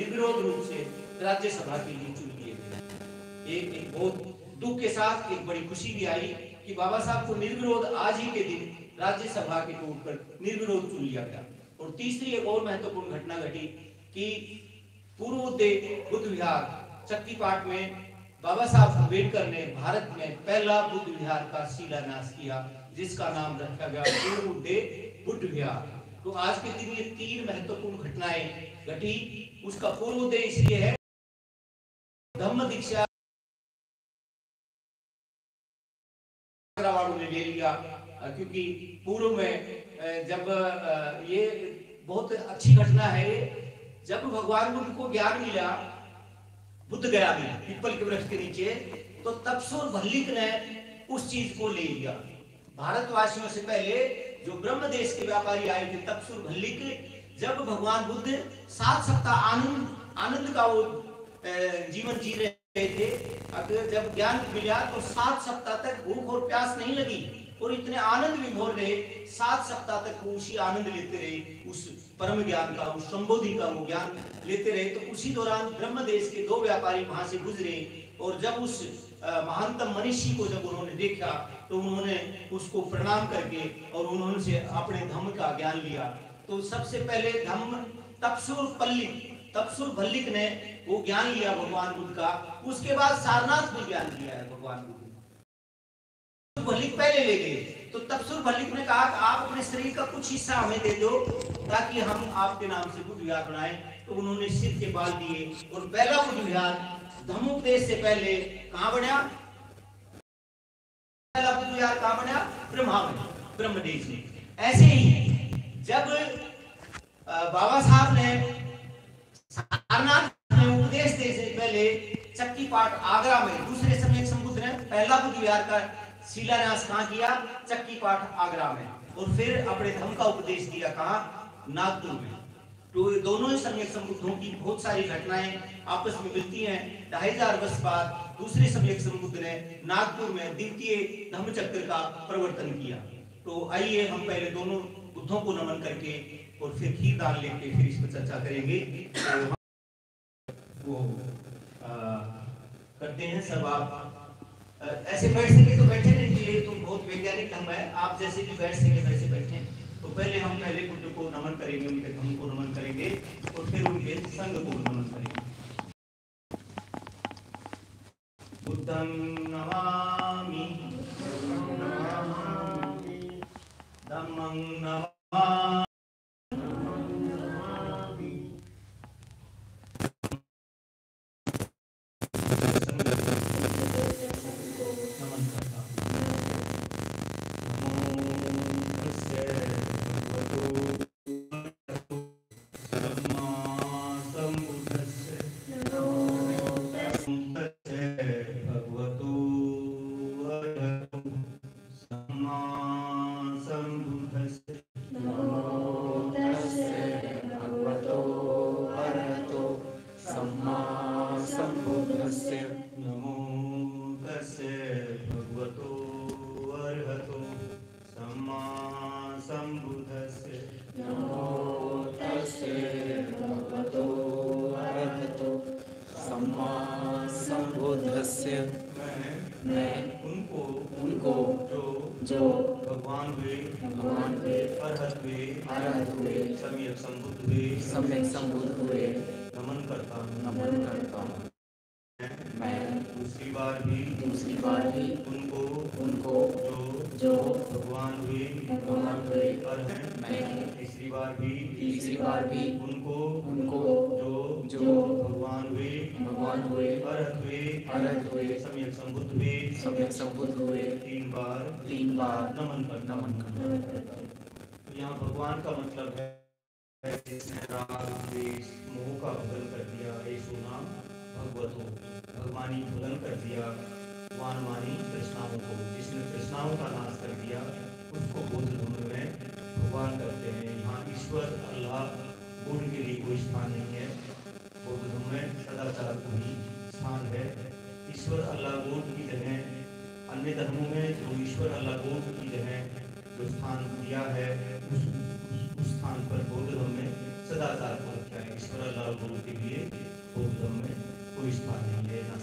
निर्विरोध रूप से राज्यसभा के लिए चुन लिए गए। एक बहुत दुख के साथ एक बड़ी खुशी भी आई कि बाबा साहब को निर्विरोध आज ही के दिन राज्यसभा के तौर पर निर्विरोध चुन लिया गया। और तीसरी एक और महत्वपूर्ण घटना घटी कि पूर्वोदय बुद्ध विहार चक्कीपाट में बाबा साहब अम्बेडकर ने भारत में पहला बुद्ध विहार का शिलान्यास किया, जिसका नाम रखा गया पूर्वोदय बुद्ध विहार। तो आज के दिन ये तीन महत्वपूर्ण घटनाएं घटी। उसका पूर्वोदय इसलिए है, धम्म दीक्षा ने ले लिया, क्योंकि पूर्व में जब ये बहुत अच्छी घटना है, जब भगवान बुद्ध को ज्ञान मिला बुद्ध गया में पीपल के वृक्ष के नीचे, तो तपसुर भल्लिक ने उस चीज को ले लिया। भारतवासियों से पहले जो ब्रह्म देश के व्यापारी आए थे तपसुर भल्लिक, जब भगवान बुद्ध 7 सप्ताह आनंद का वो जीवन जी रहे थे, अगर जब ज्ञान मिला तो 7 सप्ताह तक भूख और प्यास नहीं लगी और इतने आनंद विभोर रहे। 7 सप्ताह तक वो उसी आनंद लेते रहे, उस परम ज्ञान का, उस संबोधि का वो ज्ञान लेते रहे। तो उसी दौरान ब्रह्म देश के 2 व्यापारी वहां से गुजरे और जब उस महानतम मनीषी को जब उन्होंने देखा तो उन्होंने उसको प्रणाम करके और उन्होंने से अपने धम्म का ज्ञान लिया। तो सबसे पहले धम्म तपसुर भल्लिक ने वो ज्ञान लिया भगवान बुद्ध का। उसके बाद सारनाथ में ज्ञान लिया है भगवान बुद्ध। भल्लिक पहले ले गए, तो तपसुर भल्लिक ने कहा कि आप अपने शरीर का कुछ हिस्सा हमें दे दो ताकि हम आपके नाम से बुद्ध विहार बनाएं। तो उन्होंने सिर के बाल दिए और पहला बुद्ध विहार धम्मोपदेश से पहले कहां बना? पहला बुद्ध विहार कहां बना? ब्रह्मा में, ब्रह्मदेश में। ऐसे ही जब बाबा साहब ने सारनाथ में उपदेश देने से पहले चक्कीपाट आगरा में दूसरे समय संबुद्ध ने पहला बुद्ध विहार का शिलान्यास कहां किया? चक्कीपाट आगरा में। और फिर अपने धम्म का उपदेश दिया कहां? नागपुर में। तो दोनों ही सम्यक संबुद्धों की बहुत सारी घटनाएं आपस में मिलती हैं। 2500 वर्ष बाद दूसरे सम्यक संबुद्ध ने नागपुर में द्वितीय धम्म चक्र का प्रवर्तन किया। तो आइए हम पहले दोनों बुद्धों को नमन करके और फिर खीर दान लेके फिर इस पर चर्चा करेंगे। तो वो करते हैं सब। आप ऐसे बैठ सके तो बैठे, नहीं चाहिए तो बहुत वैज्ञानिक ढंग है, आप जैसे भी बैठ सके वैसे बैठे। तो पहले हम पहले बुद्ध को नमन करेंगे, उनके धम्म को नमन करेंगे और फिर उनके संघ को नमन करेंगे। बुद्धं नमामि, धम्मं नमामि, जो भगवान हुए, अरहत हुए, सम्यक संबुद्ध हुए, नमन करता हूँ। मैं दूसरी बार भी उनको जो भगवान हुए, मैं तीसरी बार भी उनको जो भगवान हुए, अरहत हुए, सम्यक संबुद्ध हुए, 3 बार नमन करता। यहाँ भगवान का मतलब है जिसने राग द्वेष मोह का भलन कर दिया, ऐसो नाम भगवतो, भगवानी भलन कर दिया वानवानी तृष्णाओं को, जिसने तृष्णाओं का नाश कर दिया उसको बौद्ध धर्म में भगवान करते हैं। यहाँ ईश्वर अल्लाह बुद्ध के लिए कोई स्थान नहीं है। बौद्ध धर्म में सदाचार को ही स्थान है। ईश्वर अल्लाह बुद्ध की जगह अन्य धर्मों में जो ईश्वर अल्लाह बुद्ध की जगह जो स्थान दिया है उस स्थान पर बौद्ध धर्म में सदाचार को रखा है। ईश्वर अल्लाह और गुरु के लिए बौद्ध धर्म में कोई स्थान नहीं है, ना